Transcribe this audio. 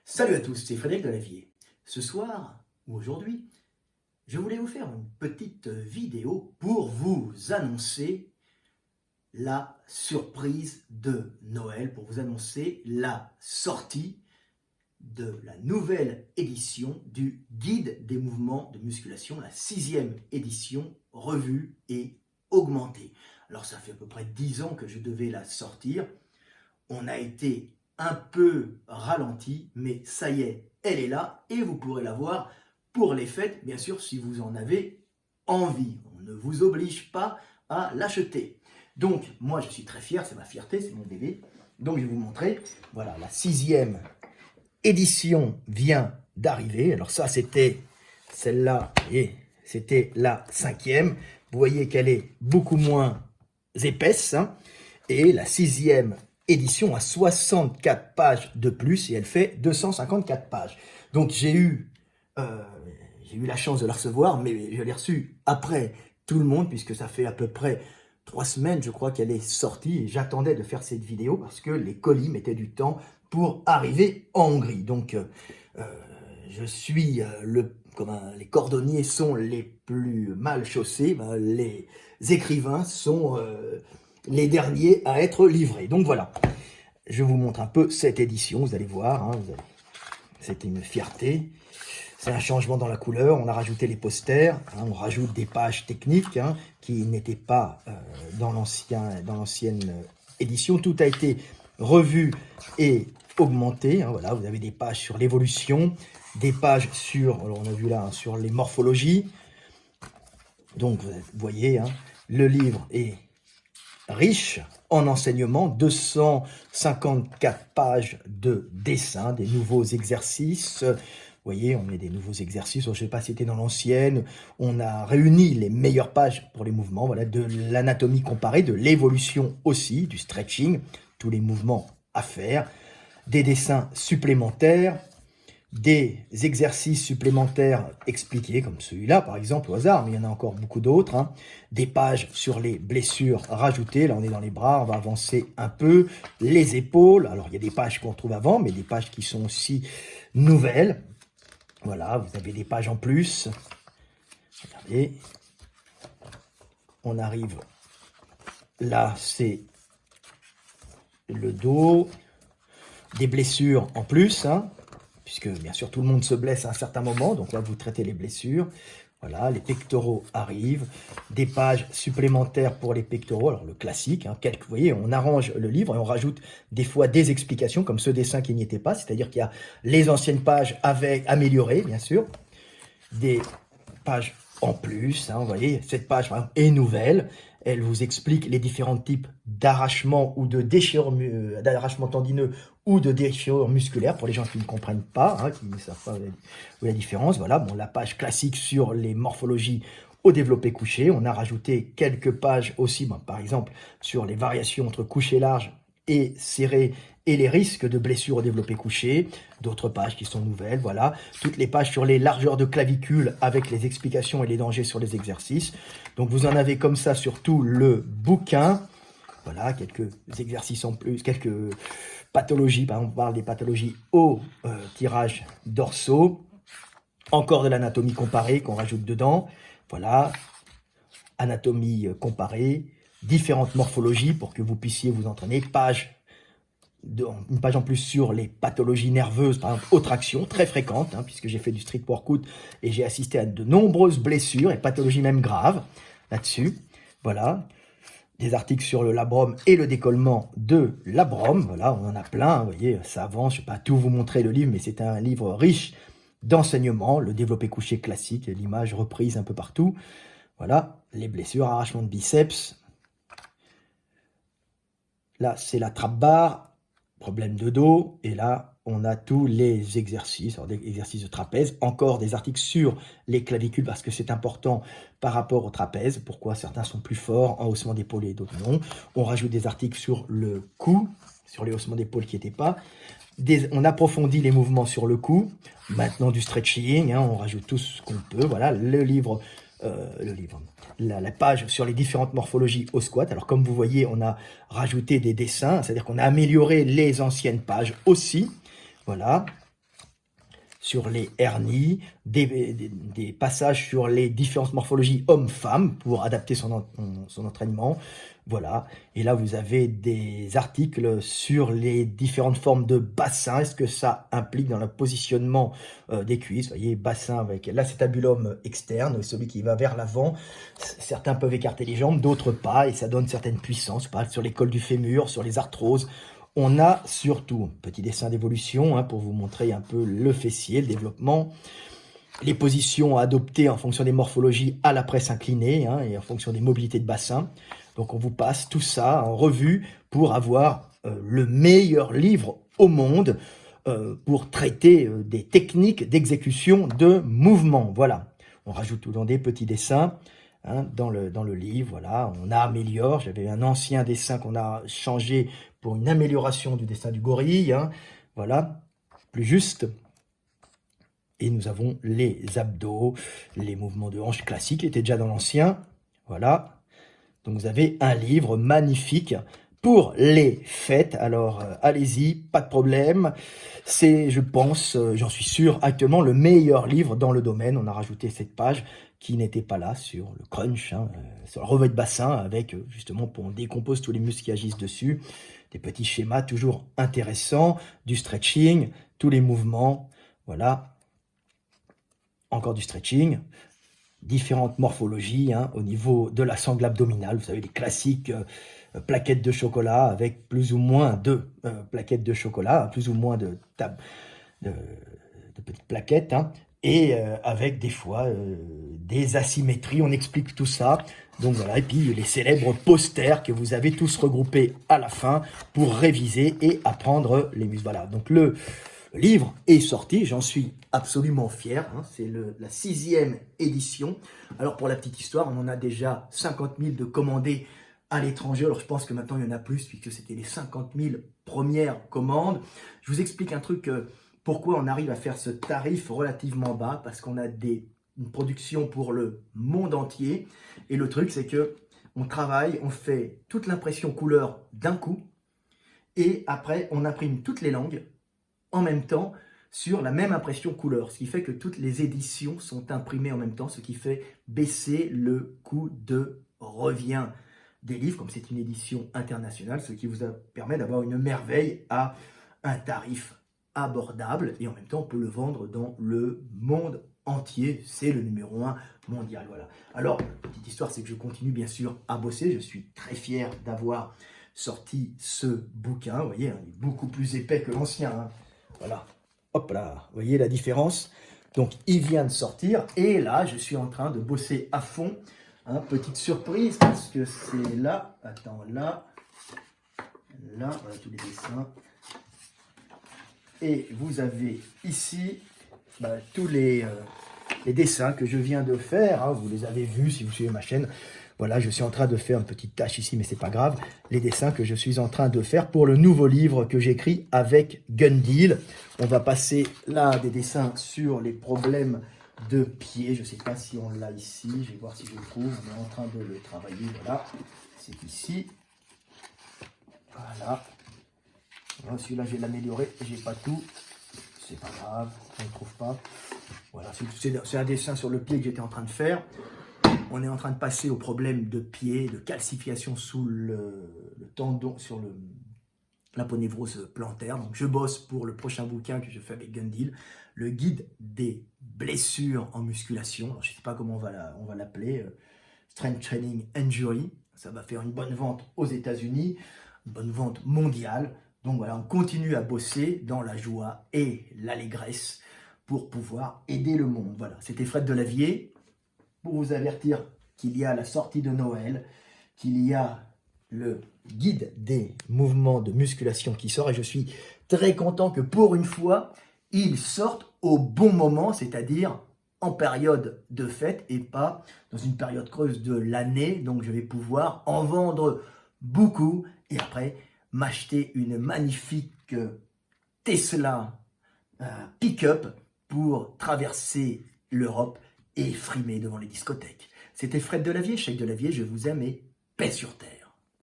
Salut à tous, c'est Frédéric Delavier. Ce soir, ou aujourd'hui, je voulais vous faire une petite vidéo pour vous annoncer la surprise de Noël, pour vous annoncer la sortie de la nouvelle édition du Guide des mouvements de musculation, la 6e édition revue et augmentée. Alors ça fait à peu près 10 ans que je devais la sortir. On a été un peu ralenti, mais ça y est, elle est là et vous pourrez la voir pour les fêtes, bien sûr, si vous en avez envie. On ne vous oblige pas à l'acheter. Donc, moi, je suis très fier, c'est ma fierté, c'est mon bébé. Donc, je vais vous montrer. Voilà, la 6e édition vient d'arriver. Alors ça, c'était celle-là et c'était la 5e. Vous voyez qu'elle est beaucoup moins épaisse, hein. Et la 6e édition a 64 pages de plus et elle fait 254 pages. Donc j'ai eu la chance de la recevoir, mais je l'ai reçue après tout le monde, puisque ça fait à peu près 3 semaines, je crois, qu'elle est sortie, et j'attendais de faire cette vidéo parce que les colis mettaient du temps pour arriver en Hongrie. Donc je suis les cordonniers sont les plus mal chaussés, les écrivains sont les derniers à être livrés. Donc voilà, je vous montre un peu cette édition, vous allez voir, hein, c'était une fierté. C'est un changement dans la couleur, on a rajouté les posters, hein, on rajoute des pages techniques hein, qui n'étaient pas dans l'ancienne édition. Tout a été revu et augmenté. Hein, voilà, vous avez des pages sur l'évolution, des pages sur, alors on a vu là, hein, sur les morphologies. Donc vous voyez, hein, le livre est riche en enseignements, 254 pages de dessins, des nouveaux exercices. Vous voyez, on met des nouveaux exercices, je ne sais pas si c'était dans l'ancienne, on a réuni les meilleures pages pour les mouvements, voilà, de l'anatomie comparée, de l'évolution aussi, du stretching, tous les mouvements à faire, des dessins supplémentaires, des exercices supplémentaires expliqués, comme celui-là par exemple au hasard, mais il y en a encore beaucoup d'autres, hein. Des pages sur les blessures rajoutées, là on est dans les bras, on va avancer un peu, les épaules, alors il y a des pages qu'on trouve avant, mais des pages qui sont aussi nouvelles. Voilà, vous avez des pages en plus. Regardez. On arrive. Là, c'est le dos. Des blessures en plus, hein, puisque bien sûr tout le monde se blesse à un certain moment. Donc là, vous traitez les blessures. Voilà, les pectoraux arrivent. Des pages supplémentaires pour les pectoraux. Alors le classique, hein, vous voyez, on arrange le livre et on rajoute des fois des explications, comme ce dessin qui n'y était pas. C'est-à-dire qu'il y a les anciennes pages améliorées, bien sûr. Des pages en plus, hein, vous voyez, cette page par exemple, est nouvelle. Elle vous explique les différents types d'arrachement ou de déchirure, d'arrachement tendineux ou de déchirure musculaire pour les gens qui ne comprennent pas, hein, qui ne savent pas où est la différence. Voilà, bon, la page classique sur les morphologies au développé couché. On a rajouté quelques pages aussi, par exemple, sur les variations entre couché large et serré et les risques de blessures au développé couché. D'autres pages qui sont nouvelles, voilà. Toutes les pages sur les largeurs de clavicule avec les explications et les dangers sur les exercices. Donc vous en avez comme ça sur tout le bouquin. Voilà, quelques exercices en plus, quelques pathologies. Par exemple, on parle des pathologies au tirage dorsaux. Encore de l'anatomie comparée qu'on rajoute dedans. Voilà, anatomie comparée, différentes morphologies pour que vous puissiez vous entraîner. Une page en plus sur les pathologies nerveuses, par exemple aux tractions, très fréquentes, hein, puisque j'ai fait du street workout et j'ai assisté à de nombreuses blessures et pathologies même graves là-dessus. Voilà, des articles sur le labrum et le décollement de labrum. Voilà, on en a plein, vous voyez, ça avance. Je ne vais pas tout vous montrer le livre, mais c'est un livre riche d'enseignements, le développé couché classique, l'image reprise un peu partout. Voilà, les blessures, arrachement de biceps. Là, c'est la trappe-barre. Problème de dos, et là, on a tous les exercices, alors des exercices de trapèze, encore des articles sur les clavicules, parce que c'est important par rapport au trapèze, pourquoi certains sont plus forts en haussement d'épaule et d'autres non. On rajoute des articles sur le cou, sur les haussements d'épaule qui n'étaient pas. On approfondit les mouvements sur le cou, maintenant du stretching, hein, on rajoute tout ce qu'on peut, voilà, la page sur les différentes morphologies au squat. Alors comme vous voyez, on a rajouté des dessins, c'est-à-dire qu'on a amélioré les anciennes pages aussi. Voilà. sur les hernies, des passages sur les différentes morphologies homme-femme pour adapter son entraînement. Voilà, et là vous avez des articles sur les différentes formes de bassin, est-ce que ça implique dans le positionnement des cuisses, vous voyez, bassin avec l'acétabulum externe, celui qui va vers l'avant, certains peuvent écarter les jambes, d'autres pas, et ça donne certaines puissances, par exemple sur les cols du fémur, sur les arthroses. On a surtout, petit dessin d'évolution hein, pour vous montrer un peu le fessier, le développement, les positions à adopter en fonction des morphologies à la presse inclinée hein, et en fonction des mobilités de bassin. Donc on vous passe tout ça en revue pour avoir le meilleur livre au monde pour traiter des techniques d'exécution de mouvement. Voilà, on rajoute tout dans des petits dessins hein, dans le livre. Voilà, on améliore. J'avais un ancien dessin qu'on a changé pour une amélioration du dessin du gorille. Hein. Voilà, plus juste. Et nous avons les abdos, les mouvements de hanche classiques, qui étaient déjà dans l'ancien. Voilà. Donc vous avez un livre magnifique pour les fêtes. Alors allez-y, pas de problème. C'est, je pense, j'en suis sûr, actuellement le meilleur livre dans le domaine. On a rajouté cette page qui n'était pas là sur le crunch, hein, sur le revêt de bassin, avec justement pour on décompose tous les muscles qui agissent dessus. Des petits schémas toujours intéressants, du stretching, tous les mouvements. Voilà. Encore du stretching, différentes morphologies hein, au niveau de la sangle abdominale. Vous savez, les classiques plaquettes de chocolat avec plus ou moins de plaquettes de chocolat, plus ou moins de petites plaquettes, hein, et avec des fois des asymétries. On explique tout ça. Donc voilà, et puis les célèbres posters que vous avez tous regroupés à la fin pour réviser et apprendre les muscles. Voilà, donc le livre est sorti, j'en suis absolument fier, hein, c'est la 6e édition. Alors pour la petite histoire, on en a déjà 50 000 de commandés à l'étranger, alors je pense que maintenant il y en a plus puisque c'était les 50 000 premières commandes. Je vous explique un truc, pourquoi on arrive à faire ce tarif relativement bas, parce qu'on a une production pour le monde entier, et le truc c'est que on travaille, on fait toute l'impression couleur d'un coup, et après on imprime toutes les langues, en même temps sur la même impression couleur, ce qui fait que toutes les éditions sont imprimées en même temps, ce qui fait baisser le coût de revient des livres, comme c'est une édition internationale, ce qui vous permet d'avoir une merveille à un tarif abordable, et en même temps on peut le vendre dans le monde entier, c'est le numéro 1 mondial. Voilà. Alors, petite histoire, c'est que je continue bien sûr à bosser, je suis très fier d'avoir sorti ce bouquin, vous voyez, hein, il est beaucoup plus épais que l'ancien, hein. Voilà, hop là, vous voyez la différence? Donc, il vient de sortir, et là, je suis en train de bosser à fond. Hein, petite surprise, parce que c'est là, attends, là, voilà tous les dessins. Et vous avez ici tous les dessins que je viens de faire. Hein, vous les avez vus si vous suivez ma chaîne. Voilà, je suis en train de faire une petite tâche ici, mais c'est pas grave. Les dessins que je suis en train de faire pour le nouveau livre que j'écris avec Gundeal. On va passer là des dessins sur les problèmes de pied. Je ne sais pas si on l'a ici. Je vais voir si je le trouve. On est en train de le travailler. Voilà, c'est ici. Voilà. Celui-là, je vais l'améliorer. J'ai pas tout. C'est pas grave. On ne le trouve pas. Voilà, c'est un dessin sur le pied que j'étais en train de faire. On est en train de passer au problème de pied, de calcification sous le tendon, sur l'aponévrose plantaire. Donc je bosse pour le prochain bouquin que je fais avec Gundeal, le guide des blessures en musculation. Alors, je ne sais pas comment on va l'appeler, Strength Training Injury. Ça va faire une bonne vente aux États-Unis, une bonne vente mondiale. Donc voilà, on continue à bosser dans la joie et l'allégresse pour pouvoir aider le monde. Voilà, c'était Fred Delavier, pour vous avertir qu'il y a la sortie de Noël, qu'il y a le guide des mouvements de musculation qui sort, et je suis très content que pour une fois, il sorte au bon moment, c'est-à-dire en période de fête et pas dans une période creuse de l'année. Donc je vais pouvoir en vendre beaucoup et après m'acheter une magnifique Tesla pick-up pour traverser l'Europe et frimer devant les discothèques. C'était Fred Delavier, Cheikh Delavier, je vous aime et paix sur terre.